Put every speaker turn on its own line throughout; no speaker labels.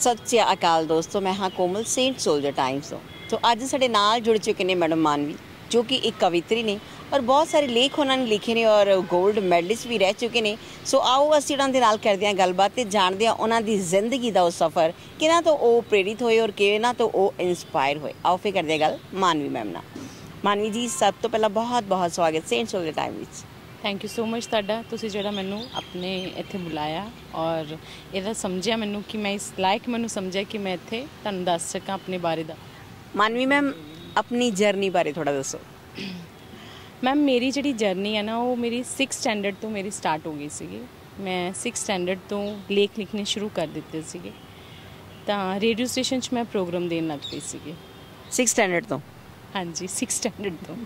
सत श्री अकाल दोस्तों, मैं हाँ कोमल सेंट सोल्जर टाइम्स तो अज साडे नाल जुड़ चुके ने मैडम मानवी जो कि एक कवित्री ने और बहुत सारे लेख उन्होंने लिखे ने और गोल्ड मैडलिस्ट भी रह चुके हैं। सो आओ असीं उन्हां दे नाल करदे हां गलबात ते जाणदे हां उन्हां दी जिंदगी दा सफ़र किन्हां तो वो प्रेरित होए और किन्हां तो वो इंस्पायर होए। आओ फिर करदे गल मानवी मैम नाल। मानवी जी सब तो पहला बहुत बहुत स्वागत saint soldier time witch.
Thank you so much तुहाडा, तुसीं जिहड़ा मैनूं अपने इत्थे बुलाया और इहदा समझिया मैनूं कि मैं इस लायक मैनूं समझिया कि मैं इत्थे तुहानूं दस सकां अपने बारे दा।
मानवी मैम अपनी जर्नी बारे थोड़ा दसो।
मैम मेरी जिहड़ी जर्नी है ना वो मेरी 6th स्टैंडर्ड तो मेरी स्टार्ट हो गई सीगी। मैं 6th स्टैंडर्ड तो लेख लिखने शुरू कर दिते सीगे तां रेडियो स्टेशन 'च मैं प्रोग्राम देण लग पई सीगी
6th स्टैंडर्ड तो।
हाँ जी 6th स्टैंडर्ड तो।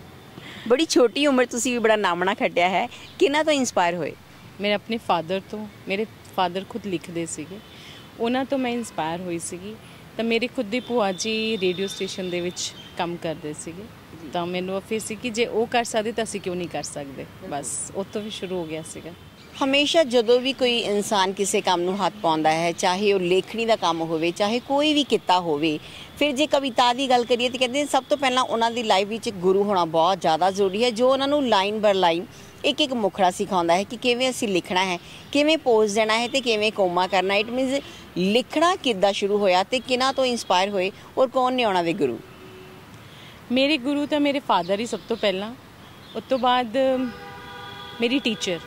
बड़ी छोटी उम्र तुसीं भी बड़ा नामना खटिया है, किन्हां तो इंस्पायर होए?
मेरे अपने फादर तो, मेरे फादर खुद लिखते सीगे, उन्हां तो मैं इंस्पायर हुई सीगी। तो मेरे खुद दी भूआ जी रेडियो स्टेशन दे विच काम करते सीगे तो मैनूं फिर सी कि जे वो कर सकदे तो असीं क्यों नहीं कर सकते। बस उत्तों भी शुरू हो गया सीगा।
हमेशा जदों भी कोई इंसान किसी काम नूं हथ पाउंदा है, चाहे वो लेखनी का काम होवे चाहे कोई भी किता होवे, फिर जे कविता की गल करिए तो कहते हैं सब तो पहला उन्हां दी लाइफ विच गुरु होना बहुत ज़्यादा जरूरी है जो उन्हां नूं लाइन बाय लाइन एक एक मुखड़ा सिखाउंदा है कि किवें असीं लिखना है, किवें पोज देना है तो किवें कोमा करना। इट मीनस लिखना किद्दां शुरू होया ते किन्हां तो इंस्पायर होए और कौन ने उन्हां दे गुरु?
मेरे गुरु तो मेरे फादर ही सब तो पहला, उस तो बाद मेरी teacher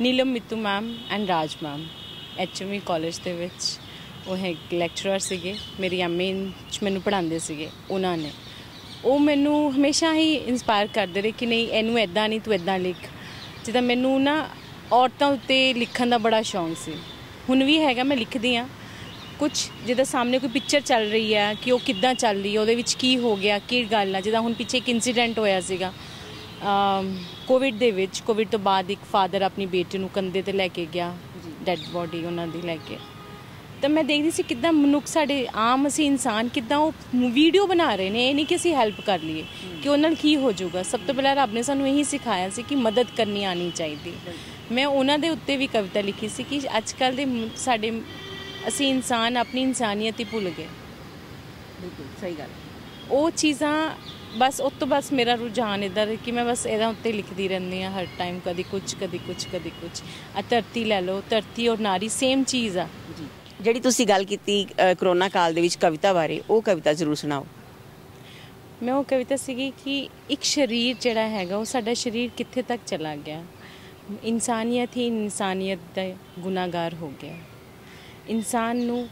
Neelam Mittu ma'am and Raj ma'am HME college दे विच वो है लैक्चरर सीगे, मेरी MA च मैनूं पढ़ाते सीगे। उन्होंने वो मैनूं हमेशा ही इंस्पायर करते रहे कि नहीं इनू इदां नहीं तू इदां लिख। जिद्दां मैनूं ना औरतां उत्ते लिखण दा बड़ा शौक सी, हुण भी हैगा, मैं लिखदी हाँ कुछ जिद्दां सामने कोई पिक्चर चल रही है कि वो किद्दां चल रही है, उहदे विच की हो गया की गल है। जिद्दां हुण पिछे एक इंसीडेंट होया सीगा कोविड दे विच, कोविड तो बाद एक फादर अपनी बेटी नूं कंधे ते लैके गया, डैड बॉडी उन्हां दी लैके, तो मैं देखदी सी किद्दां मनुख साडे आम असीं इंसान किद्दां वो वीडियो बना रहे ने, ये नहीं कि असीं हैल्प कर लीए कि उन्हां नाल की हो जाऊगा। सब तो पहला रब ने सानूं यही सिखाया सी कि मदद करनी आनी चाहिए। मैं उन्हां दे उत्ते भी कविता लिखी सी कि अजकल दे साडे असीं इंसान अपनी इंसानियत ही भुल गए।
बिल्कुल सही गल।
वो चीज़ां बस उस तो बस मेरा रुझान इधर कि मैं बस इहदे उत्ते लिखती रहंदी हाँ हर टाइम, कदी कुछ कदी कुछ कदी कुछ। आ धरती लै लो, धरती और नारी सेम चीज़ आ जी।
जिहड़ी तुसीं गल कीती करोना काल दे विच कविता बारे, वो कविता जरूर सुनाओ।
मैं वो कविता सीगी कि एक शरीर जिहड़ा हैगा वो साडा शरीर कित्थे तक चला गया, इंसानियत ही इंसानियत दा गुनाहगार हो गया। इंसान नूं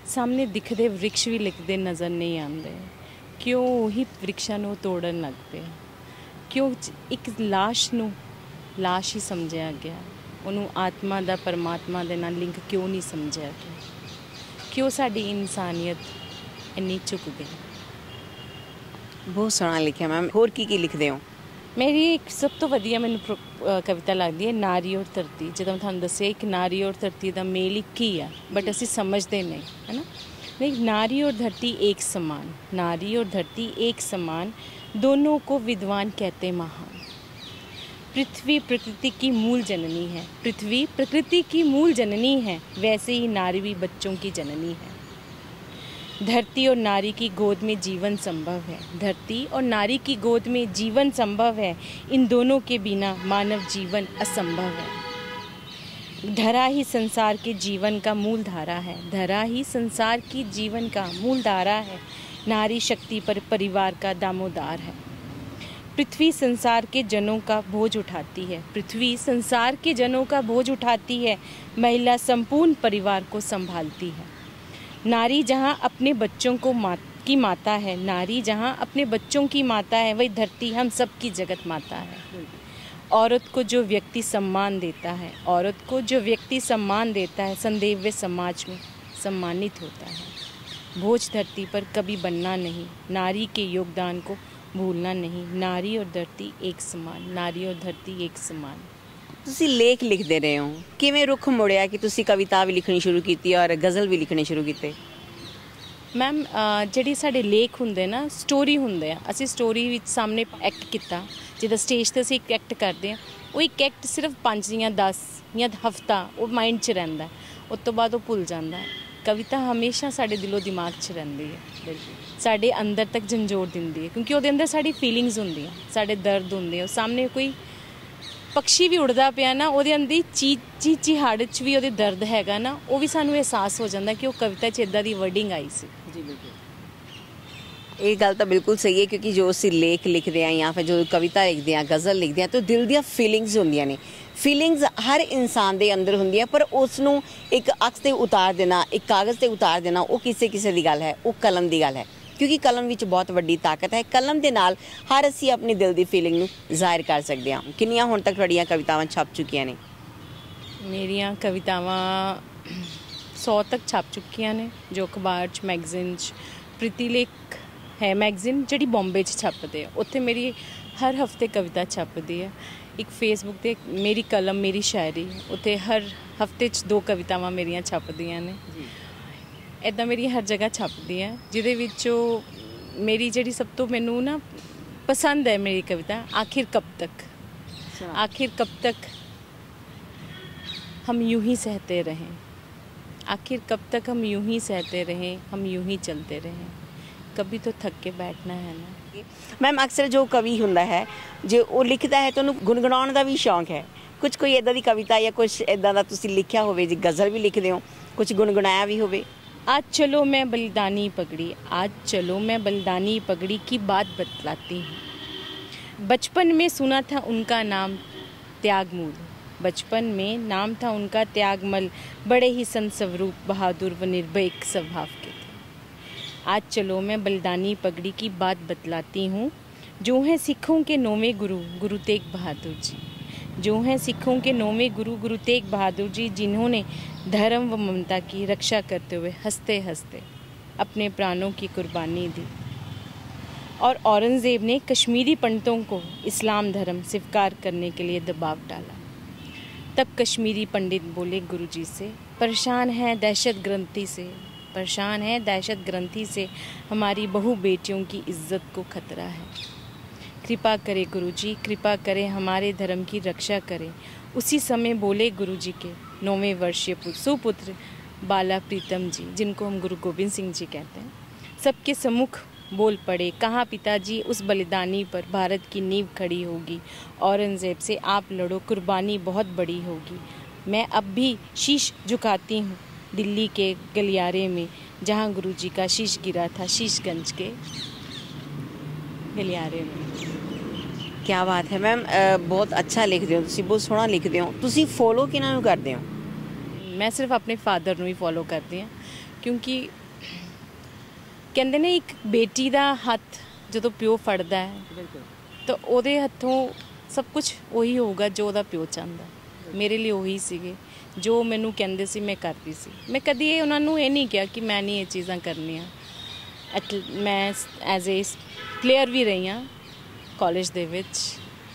सामने दिखदे वृक्ष भी लिखदे नज़र नहीं आते, क्यों वही वृक्षां नूं तोड़न लग पे, क्यों एक लाश नूं लाश ही समझिया गया, उन्होंने आत्मा दा परमात्मा दे नाल लिंक क्यों नहीं समझिया गया, क्यों साडी इंसानियत इन्नी झुक गई।
बहुत सोहना लिखिया मैम। होर की लिखदे हो?
मेरी एक सब तो वधिया मैनूं कविता लगदी है नारी और धरती। जिद्दां मैं तुहानूं दस्सिया एक नारी और धरती दा मेल एक ही है, बट असीं समझदे नहीं, है ना। नहीं, नारी और धरती एक समान, नारी और धरती एक समान, दोनों को विद्वान कहते महान। पृथ्वी प्रकृति की मूल जननी है, पृथ्वी प्रकृति की मूल जननी है, वैसे ही नारी भी बच्चों की जननी है। धरती और नारी की गोद में जीवन संभव है, धरती और नारी की गोद में जीवन संभव है, इन दोनों के बिना मानव जीवन असंभव है। धरा ही संसार के जीवन का मूल धारा है, धरा ही संसार की जीवन का मूल धारा है, नारी शक्ति पर परिवार का दामोदार है। पृथ्वी संसार के जनों का बोझ उठाती है, पृथ्वी संसार के जनों का बोझ उठाती है, महिला संपूर्ण परिवार को संभालती है। नारी जहाँ अपने बच्चों को की माता है, नारी जहाँ अपने बच्चों की माता है, वही धरती हम सब की जगत माता है। औरत को जो व्यक्ति सम्मान देता है, औरत को जो व्यक्ति सम्मान देता है, संदेव्य समाज में सम्मानित होता है। बोझ धरती पर कभी बनना नहीं, नारी के योगदान को भूलना नहीं। नारी और धरती एक समान, नारी और धरती एक समान।
तुसी लेख लिखते रहे हो, किवें रुख मुड़िया कि तुसी कविता भी लिखनी शुरू की और गज़ल भी लिखने शुरू किए?
मैम जिहड़े साडे लेख हुंदे ना स्टोरी हुंदे आ, असीं स्टोरी विच सामने एक्ट किता, जिद्दां स्टेज ते असीं एक एक्ट करते हैं, वो एक एक्ट सिर्फ 5 या 10 या हफ्ता वो माइंड च रहिंदा, उस तो बाद वो भुल जाता है। ਕਵਿਤਾ ਹਮੇਸ਼ਾ ਸਾਡੇ ਦਿਲੋਂ ਦਿਮਾਗ 'ਚ ਰਹਿੰਦੀ ਹੈ, ਸਾਡੇ ਅੰਦਰ ਤੱਕ ਝੰਜੋੜ ਦਿੰਦੀ ਹੈ, ਕਿਉਂਕਿ ਉਹਦੇ ਅੰਦਰ ਸਾਡੀ ਫੀਲਿੰਗਸ ਹੁੰਦੀਆਂ, ਸਾਡੇ ਦਰਦ ਹੁੰਦੇ, ਉਹ ਸਾਹਮਣੇ ਕੋਈ ਪਕਸ਼ੀ ਵੀ ਉੜਦਾ ਪਿਆ ਨਾ, ਉਹਦੇ ਅੰਦਰ ਚੀਹਾੜ 'ਚ ਵੀ ਉਹਦੇ ਦਰਦ ਹੈਗਾ ਨਾ, ਉਹ ਵੀ ਸਾਨੂੰ ਅਹਿਸਾਸ ਹੋ ਜਾਂਦਾ ਕਿ ਉਹ ਕਵਿਤਾ 'ਚ ਇੱਦਾਂ ਦੀ ਵਰਡਿੰਗ ਆਈ ਸੀ।
ਜੀ ਬਿਲਕੁਲ, ਇਹ ਗੱਲ ਤਾਂ ਬਿਲਕੁਲ ਸਹੀ ਹੈ, ਕਿਉਂਕਿ ਜੋ ਅਸੀਂ ਲੇਖ ਲਿਖਦੇ ਹਾਂ ਜਾਂ ਫਿਰ ਜੋ ਕਵਿਤਾ ਲਿਖਦੇ ਹਾਂ, ਗਜ਼ਲ ਲਿਖਦੇ ਹਾਂ, ਤਾਂ ਦਿਲ ਦੀਆਂ ਫੀਲਿੰਗਸ ਹੁੰਦੀਆਂ ਨੇ। ਫੀਲਿੰਗਸ ਹਰ ਇਨਸਾਨ ਦੇ ਅੰਦਰ ਹੁੰਦੀਆਂ, ਪਰ ਉਸ ਨੂੰ ਇੱਕ ਅਕਸ 'ਤੇ ਉਤਾਰ ਦੇਣਾ, ਇੱਕ ਕਾਗਜ਼ 'ਤੇ ਉਤਾਰ ਦੇਣਾ, ਉਹ ਕਿਸੇ ਦੀ ਗੱਲ ਹੈ, ਉਹ ਕਲਮ ਦੀ ਗੱਲ ਹੈ, ਕਿਉਂਕਿ ਕਲਮ ਵਿੱਚ ਬਹੁਤ ਵੱਡੀ ਤਾਕਤ ਹੈ। ਕਲਮ ਦੇ ਨਾਲ ਹਰ ਅਸੀਂ ਆਪਣੇ ਦਿਲ ਦੀ ਫੀਲਿੰਗ ਨੂੰ ਜ਼ਾਹਿਰ ਕਰ ਸਕਦੇ ਹਾਂ। ਕਿੰਨੀਆਂ ਹੁਣ ਤੱਕ ਤੁਹਾਡੀਆਂ ਕਵਿਤਾਵਾਂ ਛਪ ਚੁੱਕੀਆਂ ਨੇ?
ਮੇਰੀਆਂ ਕਵਿਤਾਵਾਂ 100 ਤੱਕ ਛਪ ਚੁੱਕੀਆਂ ਨੇ, ਜੋ ਅਖਬਾਰ 'ਚ, ਮੈਗਜ਼ੀਨ 'ਚ। ਪ੍ਰੀਤੀਲੇਖ ਹੈ ਮੈਗਜ਼ੀਨ ਜਿਹੜੀ ਬੰਬੇ 'ਚ ਛਪਦੇ ਆ, ਉੱਥੇ ਮੇਰੀ ਹਰ ਹਫਤੇ ਕਵਿਤਾ ਛਪਦੀ ਹੈ। ਇੱਕ ਫੇਸਬੁੱਕ 'ਤੇ ਮੇਰੀ ਕਲਮ ਮੇਰੀ ਸ਼ਾਇਰੀ, ਉੱਥੇ ਹਰ ਹਫਤੇ 'ਚ 2 ਕਵਿਤਾਵਾਂ ਮੇਰੀਆਂ ਛਪਦੀਆਂ ਨੇ। ਇੱਦਾਂ ਮੇਰੀ ਹਰ ਜਗ੍ਹਾ ਛਪਦੀ ਹੈ, ਜਿਹਦੇ ਵਿੱਚੋਂ ਮੇਰੀ ਜਿਹੜੀ ਸਭ ਤੋਂ ਮੈਨੂੰ ਨਾ ਪਸੰਦ ਹੈ ਮੇਰੀ ਕਵਿਤਾ ਆਖਿਰ ਕਬ ਤੱਕ। आखिर कब तक हम यूं ही सहते रहें, आखिर कब तक हम यूं ही सहते रहें, हम यूं ही चलते रहें, कभी तो थक के बैठना है ना।
मैम अक्सर जो कवि हुंदा है जो वो लिखता है तो उन्हें गुनगुनाउण दा भी शौक है, कुछ कोई इदां दी कविता या कुछ इदां दा तुसीं लिखिया होवे, जी गज़ल भी लिखदे हो, कुछ गुनगुनाया भी होवे?
आज चलो मैं बलिदानी पगड़ी, आज चलो मैं बलिदानी पगड़ी की बात बतलाती हूँ। बचपन में सुना था उनका नाम त्यागमूल, बचपन में नाम था उनका त्यागमल, बड़े ही संत स्वरूप बहादुर व निर्भय स्वभाव के थे। आज चलो मैं बलिदानी पगड़ी की बात बतलाती हूँ, जो हैं सिखों के 9वें गुरु गुरु तेग बहादुर जी, जो हैं सिखों के 9वें गुरु गुरु तेग बहादुर जी, जिन्होंने धर्म व ममता की रक्षा करते हुए हंसते हंसते अपने प्राणों की कुर्बानी दी। और औरंगज़ेब ने कश्मीरी पंडितों को इस्लाम धर्म स्वीकार करने के लिए दबाव डाला। तब कश्मीरी पंडित बोले गुरुजी से, परेशान हैं दहशत ग्रंथि से, परेशान है दहशत ग्रंथि से, हमारी बहू बेटियों की इज्जत को खतरा है, कृपा करे गुरुजी, कृपा करे हमारे धर्म की रक्षा करें। उसी समय बोले गुरुजी के 9वें वर्षीय सुपुत्र बाला प्रीतम जी, जिनको हम गुरु गोबिंद सिंह जी कहते हैं, सबके सम्मुख बोल पड़े, कहा पिताजी उस बलिदानी पर भारत की नींव खड़ी होगी, औरंगज़ेब से आप लड़ो, कुर्बानी बहुत बड़ी होगी। मैं अब भी शीश झुकाती हूँ दिल्ली के गलियारे में, जहाँ गुरुजी का शीश गिरा था, शीशगंज के गलियारे में।
क्या बात है मैम, बहुत अच्छा लिखते हो तुसीं, बहुत सोहना लिखते हो। तुसीं फॉलो किहਨਾਂ ਨੂੰ ਕਰਦੇ ਹੋ?
मैं सिर्फ अपने फादर ਨੂੰ ਹੀ फॉलो करती ਹਾਂ, क्योंकि ਕਹਿੰਦੇ ਨੇ ਇੱਕ ਬੇਟੀ ਦਾ ਹੱਥ ਜਦੋਂ ਪਿਓ ਫੜਦਾ ਹੈ ਤਾਂ ਉਹਦੇ ਹੱਥੋਂ ਸਭ ਕੁਝ ਉਹੀ ਹੋਊਗਾ ਜੋ ਉਹਦਾ ਪਿਓ ਚਾਹੁੰਦਾ। ਮੇਰੇ ਲਈ ਉਹੀ ਸੀਗੇ ਜੋ ਮੈਨੂੰ ਕਹਿੰਦੇ ਸੀ, ਮੈਂ ਕਰਦੀ ਸੀ। ਮੈਂ ਕਦੀ ਉਹਨਾਂ ਨੂੰ ਇਹ ਨਹੀਂ ਕਿਹਾ ਕਿ ਮੈਂ ਨਹੀਂ ਇਹ ਚੀਜ਼ਾਂ ਕਰਨੀਆਂ। ਮੈਂ ਐਜ਼ ਏ ਪਲੇਅਰ ਵੀ ਰਹੀ ਹਾਂ ਕਾਲਜ ਦੇ ਵਿੱਚ।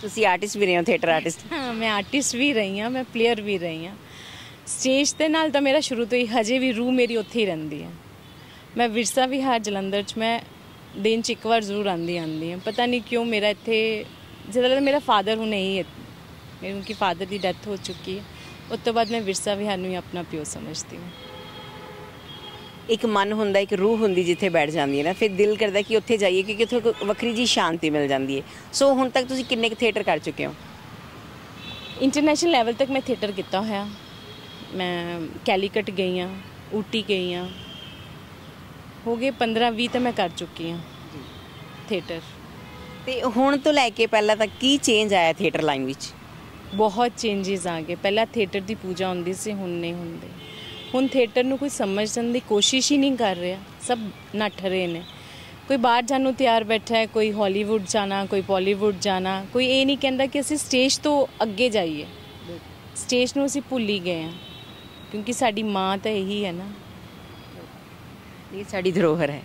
ਤੁਸੀਂ ਆਰਟਿਸਟ ਵੀ ਰਹੇ ਹੋ, ਥੀਏਟਰ ਆਰਟਿਸਟ?
ਹਾਂ, ਮੈਂ ਆਰਟਿਸਟ ਵੀ ਰਹੀ ਹਾਂ, ਮੈਂ ਪਲੇਅਰ ਵੀ ਰਹੀ ਹਾਂ। ਸਟੇਜ ਦੇ ਨਾਲ ਤਾਂ ਮੇਰਾ ਸ਼ੁਰੂ ਤੋਂ ਹੀ, ਹਜੇ ਵੀ ਰੂਹ ਮੇਰੀ ਉੱਥੇ ਹੀ ਰਹਿੰਦੀ ਹੈ। ਮੈਂ ਵਿਰਸਾ ਵਿਹਾਰ ਜਲੰਧਰ 'ਚ ਮੈਂ ਦਿਨ 'ਚ ਇੱਕ ਵਾਰ ਜ਼ਰੂਰ ਆਉਂਦੀ ਹਾਂ। ਪਤਾ ਨਹੀਂ ਕਿਉਂ ਮੇਰਾ ਇੱਥੇ ਜ਼ਿਆਦਾ, ਮੇਰਾ ਫਾਦਰ ਹੁਣੇ ਹੀ ਮੇਰੇ ਉਨਕੀ ਫਾਦਰ ਦੀ ਡੈਥ ਹੋ ਚੁੱਕੀ ਹੈ। ਉਸ ਤੋਂ ਬਾਅਦ ਮੈਂ ਵਿਰਸਾ ਵਿਹਾਰ ਨੂੰ ਹੀ ਆਪਣਾ ਪਿਓ ਸਮਝਦੀ ਹਾਂ।
ਇੱਕ ਮਨ ਹੁੰਦਾ, ਇੱਕ ਰੂਹ ਹੁੰਦੀ ਜਿੱਥੇ ਬੈਠ ਜਾਂਦੀ ਹੈ ਨਾ, ਫਿਰ ਦਿਲ ਕਰਦਾ ਕਿ ਉੱਥੇ ਜਾਈਏ, ਕਿਉਂਕਿ ਉੱਥੇ ਇੱਕ ਵੱਖਰੀ ਜੀ ਸ਼ਾਂਤੀ ਮਿਲ ਜਾਂਦੀ ਹੈ। ਸੋ ਹੁਣ ਤੱਕ ਤੁਸੀਂ ਕਿੰਨੇ ਕੁ ਥੀਏਟਰ ਕਰ ਚੁੱਕੇ ਹੋ?
ਇੰਟਰਨੈਸ਼ਨਲ ਲੈਵਲ ਤੱਕ ਮੈਂ ਥੀਏਟਰ ਕੀਤਾ ਹੋਇਆ। ਮੈਂ ਕੈਲੀਕਟ ਗਈ ਹਾਂ, ਊਟੀ ਗਈ ਹਾਂ, ਹੋ ਗਏ 15-20 ਤਾਂ ਮੈਂ ਕਰ ਚੁੱਕੀ ਹਾਂ ਥੀਏਟਰ।
ਤੇ ਹੁਣ ਤੋਂ ਲੈ ਕੇ ਪਹਿਲਾਂ ਤੱਕ ਕੀ ਚੇਂਜ ਆਇਆ ਥੀਏਟਰ ਲਾਈਨ ਵਿੱਚ?
ਬਹੁਤ ਚੇਂਜਿਸ ਆ ਗਏ। ਪਹਿਲਾਂ ਥੀਏਟਰ ਦੀ ਪੂਜਾ ਹੁੰਦੀ ਸੀ, ਹੁਣ ਨਹੀਂ ਹੁੰਦੀ। ਹੁਣ ਥੀਏਟਰ ਨੂੰ ਕੋਈ ਸਮਝਣ ਦੀ ਕੋਸ਼ਿਸ਼ ਹੀ ਨਹੀਂ ਕਰ ਰਿਹਾ, ਸਭ ਨੱਠ ਰਹੇ ਨੇ। ਕੋਈ ਬਾਹਰ ਜਾਣ ਨੂੰ ਤਿਆਰ ਬੈਠਾ ਹੈ, ਕੋਈ ਹਾਲੀਵੁੱਡ ਜਾਣਾ, ਕੋਈ ਬਾਲੀਵੁੱਡ ਜਾਣਾ, ਕੋਈ ਇਹ ਨਹੀਂ ਕਹਿੰਦਾ ਕਿ ਅਸੀਂ ਸਟੇਜ ਤੋਂ ਅੱਗੇ ਜਾਈਏ। ਸਟੇਜ ਨੂੰ ਅਸੀਂ ਭੁੱਲ ਹੀ ਗਏ ਹਾਂ, ਕਿਉਂਕਿ ਸਾਡੀ ਮਾਂ ਤਾਂ ਇਹੀ ਹੈ ਨਾ। ਇਹ ਸਾਡੀ ਧਰੋਹਰ ਹੈ।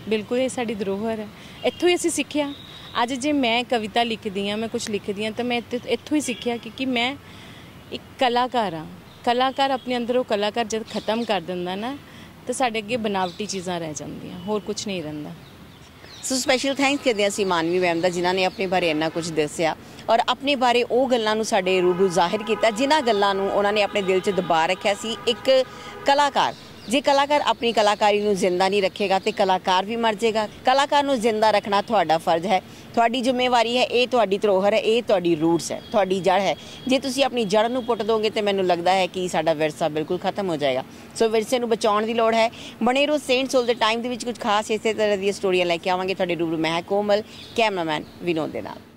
ਬਿਲਕੁਲ, ਇਹ ਸਾਡੀ ਧਰੋਹਰ ਹੈ। ਇੱਥੋਂ ਹੀ ਅਸੀਂ ਸਿੱਖਿਆ। ਅੱਜ ਜੇ ਮੈਂ ਕਵਿਤਾ ਲਿਖਦੀ ਹਾਂ, ਮੈਂ ਕੁਝ ਲਿਖਦੀ ਹਾਂ, ਤਾਂ ਮੈਂ ਇੱਥੋਂ ਹੀ ਸਿੱਖਿਆ, ਕਿਉਂਕਿ ਮੈਂ ਇੱਕ ਕਲਾਕਾਰ ਹਾਂ। ਕਲਾਕਾਰ ਆਪਣੇ ਅੰਦਰੋਂ ਕਲਾਕਾਰ ਜਦ ਖਤਮ ਕਰ ਦਿੰਦਾ ਨਾ, ਤਾਂ ਸਾਡੇ ਅੱਗੇ ਬਨਾਵਟੀ ਚੀਜ਼ਾਂ ਰਹਿ ਜਾਂਦੀਆਂ, ਹੋਰ ਕੁਝ ਨਹੀਂ ਰਹਿੰਦਾ।
ਸੋ ਸਪੈਸ਼ਲ ਥੈਂਕਸ ਕਰਦੇ ਹਾਂ ਅਸੀਂ ਮਾਨਵੀ ਮੈਮ ਦਾ, ਜਿਨ੍ਹਾਂ ਨੇ ਆਪਣੇ ਬਾਰੇ ਇੰਨਾ ਕੁਝ ਦੱਸਿਆ ਔਰ ਆਪਣੇ ਬਾਰੇ ਉਹ ਗੱਲਾਂ ਨੂੰ ਸਾਡੇ ਰੂਬਰੂ ਜ਼ਾਹਿਰ ਕੀਤਾ, ਜਿਨ੍ਹਾਂ ਗੱਲਾਂ ਨੂੰ ਉਹਨਾਂ ਨੇ ਆਪਣੇ ਦਿਲ 'ਚ ਦਬਾ ਰੱਖਿਆ ਸੀ। ਇੱਕ ਕਲਾਕਾਰ ਜੇ ਕਲਾਕਾਰ ਆਪਣੀ ਕਲਾਕਾਰੀ ਨੂੰ ਜ਼ਿੰਦਾ ਨਹੀਂ ਰੱਖੇਗਾ ਤੇ ਕਲਾਕਾਰ ਵੀ ਮਰ ਜਾਏਗਾ। ਕਲਾਕਾਰ ਨੂੰ ਜ਼ਿੰਦਾ ਰੱਖਣਾ ਤੁਹਾਡਾ ਫਰਜ਼ ਹੈ, ਤੁਹਾਡੀ ਜ਼ਿੰਮੇਵਾਰੀ ਹੈ, ਇਹ ਤੁਹਾਡੀ ਧਰੋਹਰ ਹੈ, ਇਹ ਤੁਹਾਡੀ ਰੂਟਸ ਹੈ, ਤੁਹਾਡੀ ਜੜ ਹੈ। ਜੇ ਤੁਸੀਂ ਆਪਣੀ ਜੜ ਨੂੰ ਪੁੱਟ ਦੋਗੇ ਤੇ ਮੈਨੂੰ ਲੱਗਦਾ ਹੈ ਕਿ ਸਾਡਾ ਵਿਰਸਾ ਬਿਲਕੁਲ ਖਤਮ ਹੋ ਜਾਏਗਾ। ਸੋ ਵਿਰਸੇ ਨੂੰ ਬਚਾਉਣ ਦੀ ਲੋੜ ਹੈ। ਬਣੇ ਰਹੋ ਸੇਂਟ ਸੋਲ ਦੇ ਟਾਈਮ ਦੇ ਵਿੱਚ ਕੁਝ ਖਾਸ ਇਸੇ ਤਰ੍ਹਾਂ ਦੀਆਂ ਸਟੋਰੀਆਂ ਲੈ ਕੇ ਆਵਾਂਗੇ ਤੁਹਾਡੇ ਰੂਬਰੂ। ਮੈਂ ਕੋਮਲ, ਕੈਮਰਾਮੈਨ ਵਿਨੋਦ ਦੇ ਨਾਲ।